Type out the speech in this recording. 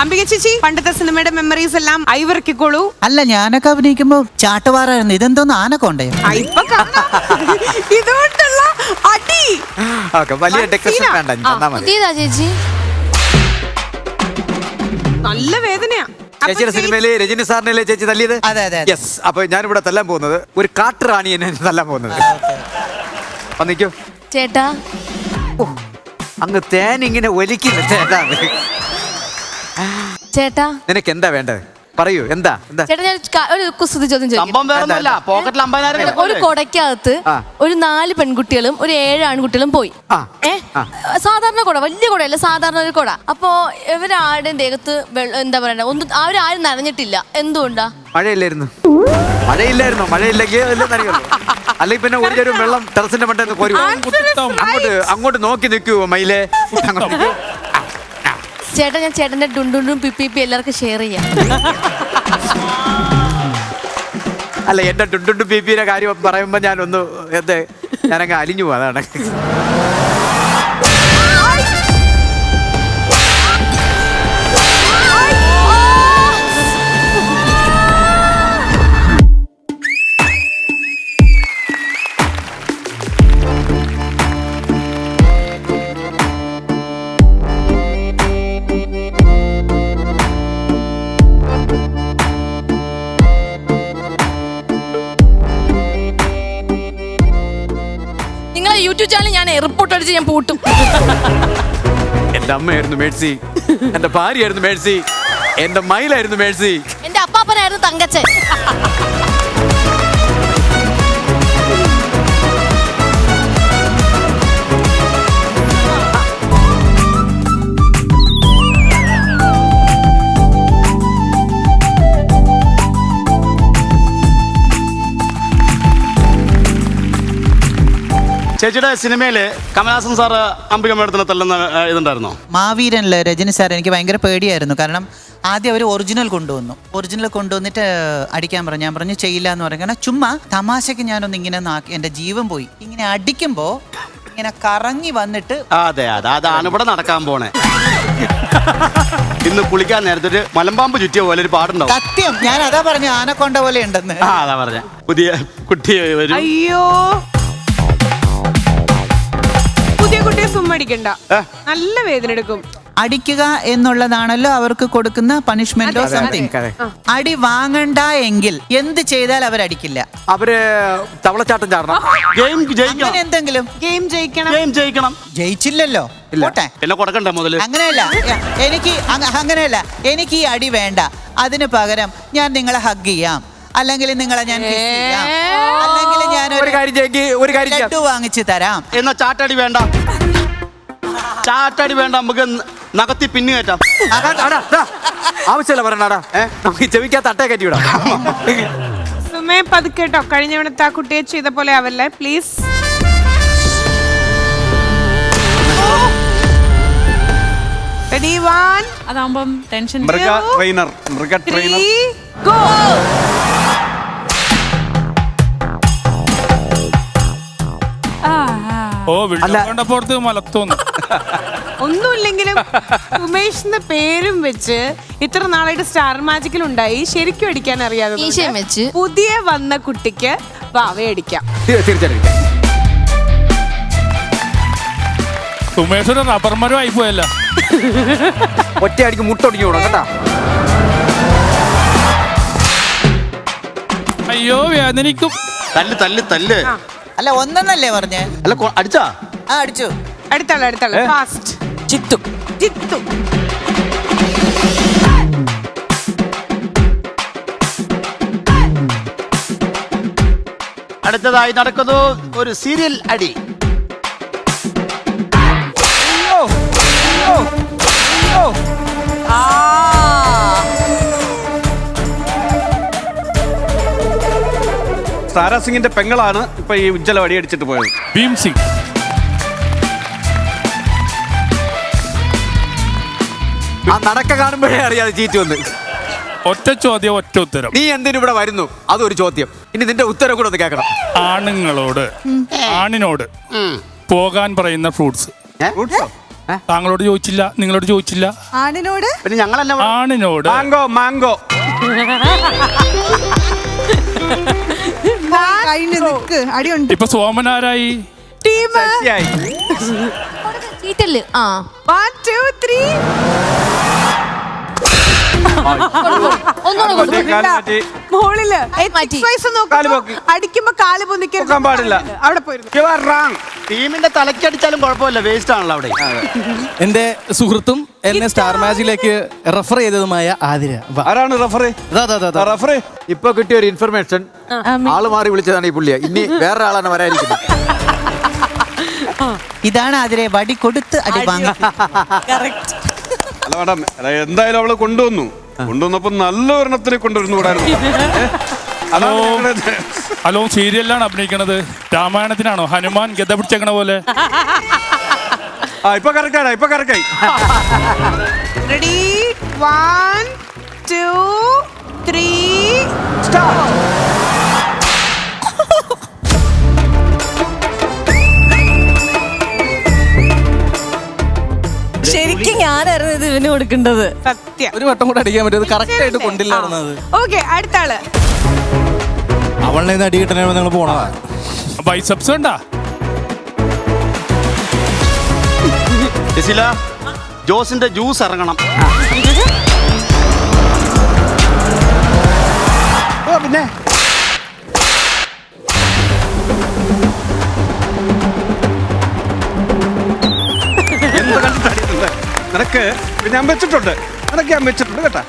അംബിക ചേച്ചി പണ്ടത്തെ സിനിമയുടെ മെമ്മറീസ് എല്ലാം ഐവറക്കിക്കോളൂ. അല്ല ഞാനൊക്കെ അഭിനയിക്കുമ്പോ ചാട്ടുവാറായിരുന്നു, ഇതെന്തോന്ന് ആനക്കൊണ്ടേ? ഇതുകൊണ്ടുള്ള അടി വലിയ ഡെക്കറേഷൻ വേണ്ട ചേച്ചി. നല്ല വേദനയാ. ചേച്ചിയുടെ സിനിമയില് രജനി സാറിനല്ലേ ചേച്ചി തല്ലിയത്? അതെ അതെ. യെസ്. അപ്പൊ ഞാനിവിടെ തല്ലാൻ പോകുന്നത് ഒരു കാട്ടുറാണിയെ തല്ലാൻ പോകുന്നത്. വന്നിക്കോ ചേട്ടാ. അങ്ങ് തേൻ ഇങ്ങനെ ഒലിക്കില്ല ചേട്ടാ. ചേട്ടാ നിനക്ക് എന്താ വേണ്ടത് പറയൂ. എന്താ എന്താ ചേട്ടാ, ഞാൻ ഒരു കുസൃതി ചോദ്യം ചോദിക്കാം. ഒരു കൊടക്കകത്ത് ഒരു 4 പെൺകുട്ടികളും ഒരു 7 ആൺകുട്ടികളും പോയി. സാധാരണ കൊട, വലിയ കൊടയല്ല, സാധാരണ ഒരു കൊട. അപ്പോ ഇവരാരുടെയും ദേഹത്ത് എന്താ പറയണ്ട, ഒന്നും അവരാരും നനഞ്ഞിട്ടില്ല. എന്തുകൊണ്ടാ? മഴയില്ലായിരുന്നു. മഴയില്ലെങ്കിൽ അല്ലെങ്കിൽ പിന്നെ ഒരു ചെറിയ വെള്ളം ടെറസിന്റെ മണ്ടേന്ന് കോരി അങ്ങോട്ട് നോക്കി നിൽക്കുവോ മയിലേ? ചേട്ടാ, ഞാൻ ചേട്ടന്റെ ഡുണ്ടുണ്ടും പിപ്പി എല്ലാവർക്കും ഷെയർ ചെയ്യാം. അല്ല, എന്റെ ഡുണ്ടുണ്ടും പിപ്പിയുടെ കാര്യം പറയുമ്പോ ഞാനങ്ങ് അലിഞ്ഞു പോവാ. അതാണ്. യൂട്യൂബ് ചാനൽ ഞാൻ റിപ്പോർട്ട് അടിച്ച് ഞാൻ പൂട്ടും. എന്റെ അമ്മയായിരുന്നു മേഴ്സി, എന്റെ ഭാര്യയായിരുന്നു മേഴ്സി, എന്റെ മയിലായിരുന്നു മേഴ്സി, എന്റെ അപ്പാപ്പനായിരുന്നു തങ്കച്ചൻ. ചേച്ചിയുടെ സിനിമയില് കമലഹാസൻ സാറ് അംബിക മേഡത്തിനെ തല്ലുന്ന ഇതുണ്ടായിരുന്നോ? മാവീരനില് രജനി സാർ എനിക്ക് ഭയങ്കര പേടിയായിരുന്നു. കാരണം ആദ്യം അവർ ഒറിജിനൽ കൊണ്ടുവന്നിട്ട് അടിക്കാൻ പറഞ്ഞു. ഞാൻ പറഞ്ഞു ചെയ്യില്ല എന്ന് പറഞ്ഞു. കാരണം ചുമ്മാ തമാശക്ക് ഞാനൊന്ന് ഇങ്ങനെ എൻ്റെ ജീവൻ പോയി. ഇങ്ങനെ അടിക്കുമ്പോ ഇങ്ങനെ കറങ്ങി വന്നിട്ട് അതെ അതാണ് ഇവിടെ നടക്കാൻ പോണേ. ഇന്ന് കുളിക്കാൻ നേരത്തെ ഒരു മലമ്പാമ്പ് ചുറ്റിയ പോലെ ഒരു പാടുണ്ടാവും. സത്യം, ഞാൻ അതാ പറഞ്ഞു ആനക്കൊണ്ട പോലെ ഉണ്ടെന്ന്. അതാ പറഞ്ഞ പുതിയ കുട്ടി വരും. അയ്യോ, പുതിയ കുട്ടിയെ സുമ്മടിക്കണ്ട, നല്ല വേദന എടുക്കും. അടിക്കുക എന്നുള്ളതാണല്ലോ അവർക്ക് കൊടുക്കുന്ന പണിഷ്മെന്റോ സംതിങ്. അടി വാങ്ങണ്ട എങ്കിൽ എന്ത് ചെയ്താൽ അവരടിക്കില്ല? അവര് തവളച്ചാട്ടം ചാടണം, അങ്ങനെ എന്തെങ്കിലും ഗെയിം ജയിക്കണം. ജയിച്ചില്ലല്ലോ, എന്നെ കൊടുക്കണ്ട മുതല്. അങ്ങനെയല്ല, എനിക്ക് ഈ അടി വേണ്ട, അതിന് പകരം ഞാൻ നിങ്ങളെ ഹഗ് ചെയ്യാം, അല്ലെങ്കിൽ നിങ്ങളെ ഞാൻ അല്ലെങ്കിൽ ഞാൻ ഒരു ലഡ്ഡു വാങ്ങിച്ചു തരാം. എന്നാ ചാട്ടടി വേണ്ട, നമുക്ക് നകത്തി പിന്നു കയറ്റാം. ആവശ്യമല്ല പറയണാടാ, നമുക്ക് ചെവിക്കാത്ത അട്ടയെ കയറ്റി വിടാം. സുമേ പതുക്കേട്ടോ, കഴിഞ്ഞ തവണത്തെ ആ കുട്ടിയെ ചെയ്ത പോലെ ആവല്ലേ പ്ലീസ്. റെഡി 1 അതാവുമ്പം ടെൻഷൻ. മൃഗ ട്രെയിനർ. 3 ഗോ. കണ്ടപ്പോഴത്ത് മലത്തോന്നു. ഒന്നുമില്ലെങ്കിലും ഉമേഷിന്റെ പേരും വെച്ച് ഇത്ര നാളായിട്ട് സ്റ്റാർ മാജിക്കിൽ ഉണ്ടായി. ശരിക്കും അടിക്കാൻ അറിയാതെ പുതിയ വന്ന കുട്ടിക്ക് വാവേ അടിക്കാം. തീർച്ചയായിട്ടും ഉമേഷ് റബ്ബർ മരം ആയി പോയല്ല. ഒറ്റ അടിക്ക് മുട്ടൊടിഞ്ഞു കൂടാ കേട്ടാ. അയ്യോ വേദനിക്കും. തല്ല്. അല്ല ഒന്നല്ലേ പറഞ്ഞേ? അല്ല അടിച്ചാ? അടിച്ചു. അടുത്തുള്ള ഫാസ്റ്റ്. ചിത്തു. അടുത്തതായി നടക്കുന്നു ഒരു സീരിയൽ അടി. സാരാ സിംഗിന്റെ പെങ്ങളാണ് ഇപ്പൊ ഈ ഉജ്ജ്വല വടിയടിച്ചിട്ട് പോയത്. ഭീം സിംഗ്. ആ നടക്ക കാണുമ്പോഴേ അറിയാതെ ചീറ്റ് വന്ന്. ഒറ്റ ചോദ്യം ഒറ്റ ഉത്തരം. നീ എന്തിനു ഇവിടെ വരുന്നു? അതൊരു ചോദ്യം. ഇനി നിന്റെ ഉത്തരം കൂടെ ഒന്ന് കേൾക്കണം. ആണിനോട് പോകാൻ പറയുന്ന ഫ്രൂട്ട്സ്. താങ്കളോട് ചോദിച്ചില്ല, നിങ്ങളോട് ചോദിച്ചില്ല. ആണിനോട് പിന്നെ ഞങ്ങളെല്ലാം ആണിനോട് മാംഗോ കഴിഞ്ഞ് നിക്ക് അടിയുണ്ട്. ഇപ്പൊ സോമനാരായി. ടീം ചീറ്റല്. ആ 1 2 3 ഒന്നുകൂടെ കൊടുത്തു. മുകളില് മാറ്റി. കാല് പൊക്കി. അടിക്കുമ്പോ കാല് പൊന്നിക്കാൻ പൊക്കാൻ പാടില്ല. അവിടെ പോയിരുന്നു. You are wrong. ടീമിന്റെ തലക്കടിച്ചാലും കുഴപ്പമില്ല, വേസ്റ്റ് ആണല്ലോ അവിടെ. എന്റെ സുഹൃത്തും എന്നെ സ്റ്റാർ മാജിക്കിലേക്ക് റെഫർ ചെയ്തതുമായ ആതിര. വാ. ആരാണ് റഫറി? റഫറി ഇപ്പൊ കിട്ടിയ ഒരു ഇൻഫർമേഷൻ, ആള് മാറി വിളിച്ചതാണ് ഈ പുള്ളിയെ. ഇനി വേറെ ആളാണ് വരാനിരിക്കുന്നത്. ഇതാണ് അതിരെ വടി കൊടുത്ത് അടി വാങ്ങി. അല്ല മാഡം, എന്തായാലും അവള് കൊണ്ടുവന്നപ്പോ നല്ല ഒരെണ്ണത്തിനെ കൊണ്ടുവരുന്നു കൂടായിരുന്നു. ഹലോ, സീരിയലിലാണ് അഭിനയിക്കണത്. രാമായണത്തിനാണോ ഹനുമാൻ ഗത പിടിച്ചേക്കണ പോലെ? ഇപ്പൊ കറക്റ്റായി. Ready 1 2 3 start. ശരിക്കും ഞാനായിരുന്നു ഇത് ഇവന് കൊടുക്കേണ്ടത്. സത്യം. ഒരു വട്ടം കൂടെ അടിക്കാൻ പറ്റും, കറക്റ്റ് ആയിട്ട് കൊണ്ടില്ലായിരുന്നത്. ഓക്കെ, അടുത്ത ആള്. അവളിനെ അടി കിട്ടണേ നിങ്ങൾ പോണതാ. ബൈസെപ്സ് ഉണ്ടാ? ജസീല, ജോസിന്റെ ജ്യൂസ് ഇറങ്ങണം. പിന്നെ നിനക്ക് ഞാൻ വെച്ചിട്ടുണ്ട് കേട്ടാ.